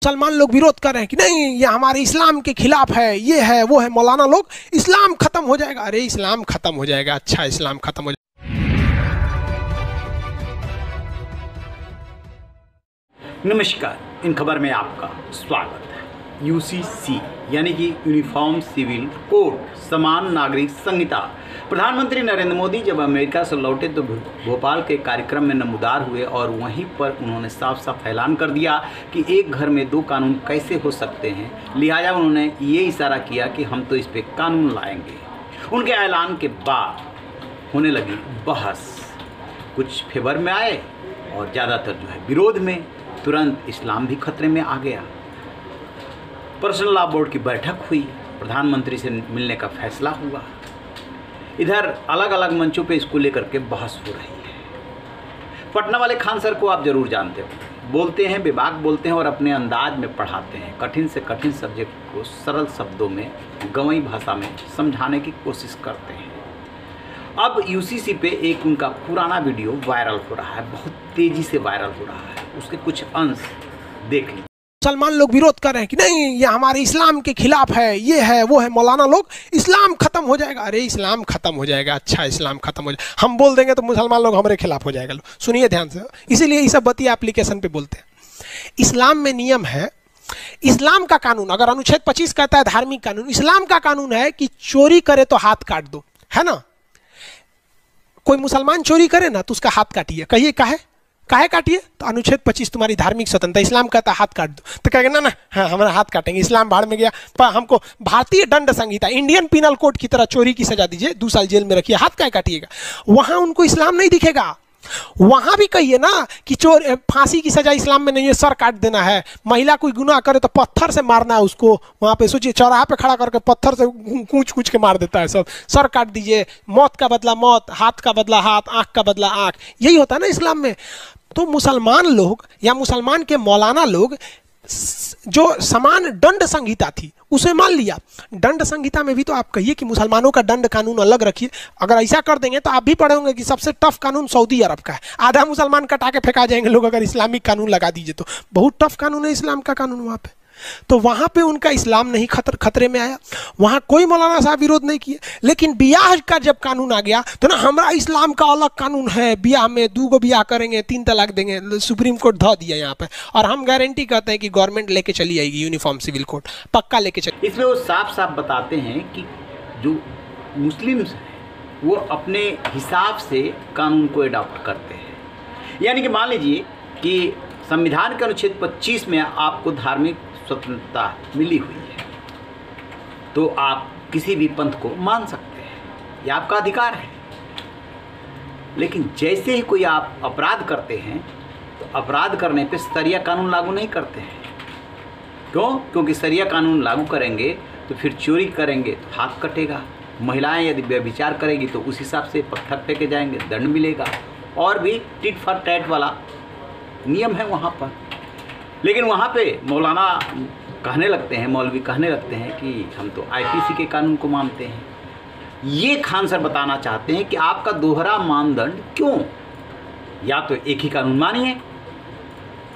मुसलमान लोग विरोध कर रहे हैं कि नहीं ये हमारे इस्लाम के खिलाफ है, ये है वो है। मौलाना लोग इस्लाम खत्म हो जाएगा। अरे इस्लाम खत्म हो जाएगा, अच्छा इस्लाम खत्म हो जाएगा। नमस्कार, इन खबर में आपका स्वागत है। यूसीसी यानी कि यूनिफॉर्म सिविल कोड, समान नागरिक संहिता। प्रधानमंत्री नरेंद्र मोदी जब अमेरिका से लौटे तो भोपाल के कार्यक्रम में नमूदार हुए और वहीं पर उन्होंने साफ साफ ऐलान कर दिया कि एक घर में दो कानून कैसे हो सकते हैं। लिहाजा उन्होंने ये इशारा किया कि हम तो इस पे कानून लाएंगे। उनके ऐलान के बाद होने लगी बहस, कुछ फेवर में आए और ज़्यादातर जो है विरोध में। तुरंत इस्लाम भी खतरे में आ गया। पर्सनल लॉ बोर्ड की बैठक हुई, प्रधानमंत्री से मिलने का फैसला हुआ। इधर अलग अलग मंचों पे इसको लेकर के बहस हो रही है। पटना वाले खान सर को आप जरूर जानते हो, बोलते हैं, बेबाक बोलते हैं और अपने अंदाज में पढ़ाते हैं। कठिन से कठिन सब्जेक्ट को सरल शब्दों में, गंवई भाषा में समझाने की कोशिश करते हैं। अब यूसीसी पे एक उनका पुराना वीडियो वायरल हो रहा है, बहुत तेज़ी से वायरल हो रहा है। उसके कुछ अंश देख लीजिए। मुसलमान लोग विरोध कर रहे हैं कि नहीं ये हमारे इस्लाम के खिलाफ है, ये है वो है। मौलाना लोग इस्लाम खत्म हो जाएगा। अरे इस्लाम खत्म हो जाएगा, अच्छा इस्लाम खत्म हो जाएगा। हम बोल देंगे तो मुसलमान लोग हमारे खिलाफ हो जाएगा। सुनिए ध्यान से, इसीलिए ये सब बतिया एप्लीकेशन पे बोलते हैं। इस्लाम में नियम है, इस्लाम का कानून, अगर अनुच्छेद 25 कहता है धार्मिक कानून, इस्लाम का कानून है कि चोरी करे तो हाथ काट दो, है ना। कोई मुसलमान चोरी करे ना तो उसका हाथ काटिए। कहिए काहे काटिए? तो अनुच्छेद 25 तुम्हारी धार्मिक स्वतंत्रता, इस्लाम कहता है हाथ काट दो। तो कहेंगे ना हाँ हमारा हाथ काटेंगे, इस्लाम बाहर में गया। पर हमको भारतीय दंड संहिता, इंडियन पिनल कोड की तरह चोरी की सजा दीजिए, 2 साल जेल में रखिए, हाथ काहे काटिएगा? वहां उनको इस्लाम नहीं दिखेगा। वहां भी कहिए ना कि चोर फांसी की सजा इस्लाम में नहीं है, सर काट देना है। महिला कोई गुनाह करे तो पत्थर से मारना है उसको। वहां पे सोचिए चौराहा पे खड़ा करके पत्थर से कूच के मार देता है सब। सर काट दीजिए, मौत का बदला मौत, हाथ का बदला हाथ, आंख का बदला आंख, यही होता है ना इस्लाम में। तो मुसलमान लोग या मुसलमान के मौलाना लोग जो समान दंड संहिता थी उसे मान लिया। दंड संहिता में भी तो आप कहिए कि मुसलमानों का दंड कानून अलग रखिए। अगर ऐसा कर देंगे तो आप भी पढ़े होंगे कि सबसे टफ कानून सऊदी अरब का है। आधा मुसलमान कटा के फेंका जाएंगे लोग अगर इस्लामिक कानून लगा दीजिए तो। बहुत टफ कानून है इस्लाम का कानून वहाँ पे। तो वहाँ पे उनका इस्लाम नहीं खतरे में आया, वहाँ कोई मौलाना साहब विरोध नहीं किए। लेकिन ब्याह का जब कानून आ गया तो ना हमारा इस्लाम का अलग कानून है, ब्याह में 2 ब्याह करेंगे, 3 तलाक देंगे, सुप्रीम कोर्ट धो दिया यहाँ पे। और हम गारंटी करते हैं कि गवर्नमेंट लेके चली आएगी यूनिफॉर्म सिविल कोड, पक्का लेके चली। इसमें वो साफ साफ बताते हैं कि जो मुस्लिम्स हैं वो अपने हिसाब से कानून को एडॉप्ट करते हैं। यानी कि मान लीजिए कि संविधान के अनुच्छेद 25 में आपको धार्मिक स्वतंत्रता मिली हुई है, तो आप किसी भी पंथ को मान सकते हैं, यह आपका अधिकार है। लेकिन जैसे ही कोई आप अपराध करते हैं तो अपराध करने पे शरिया कानून लागू नहीं करते हैं। क्यों? क्योंकि शरिया कानून लागू करेंगे तो फिर चोरी करेंगे तो हाथ कटेगा, महिलाएं यदि व्यभिचार करेगी तो उस हिसाब से पत्थर फेंके जाएंगे, दंड मिलेगा, और भी टिट फॉर टैट वाला नियम है वहाँ पर। लेकिन वहाँ पे मौलाना कहने लगते हैं, मौलवी कहने लगते हैं कि हम तो आईपीसी के कानून को मानते हैं। ये खान सर बताना चाहते हैं कि आपका दोहरा मानदंड क्यों? या तो एक ही कानून मानिए,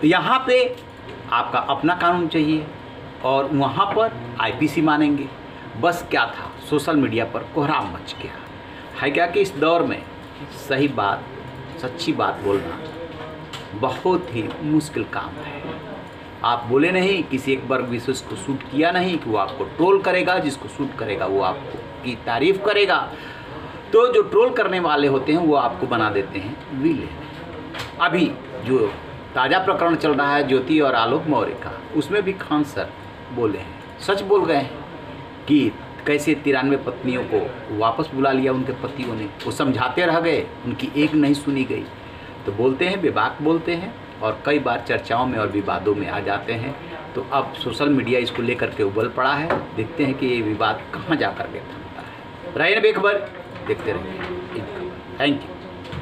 तो यहाँ पे आपका अपना कानून चाहिए और वहाँ पर आईपीसी मानेंगे। बस क्या था, सोशल मीडिया पर कोहराम मच गया है। क्या कि इस दौर में सही बात, सच्ची बात बोलना बहुत ही मुश्किल काम है। आप बोले नहीं, किसी एक वर्ग विशेष को सूट किया नहीं कि वो आपको ट्रोल करेगा, जिसको सूट करेगा वो आपको की तारीफ करेगा। तो जो ट्रोल करने वाले होते हैं वो आपको बना देते हैं विलेन। अभी जो ताज़ा प्रकरण चल रहा है ज्योति और आलोक मौर्य का, उसमें भी खान सर बोले हैं, सच बोल गए हैं कि कैसे 93 पत्नियों को वापस बुला लिया उनके पतियों ने। वो समझाते रह गए, उनकी एक नहीं सुनी गई। तो बोलते हैं, बेबाक बोलते हैं और कई बार चर्चाओं में और विवादों में आ जाते हैं। तो अब सोशल मीडिया इसको लेकर के उबल पड़ा है। देखते हैं कि ये विवाद कहाँ जा कर के थमता है। रहे बेखबर, देखते रहिए। Thank you.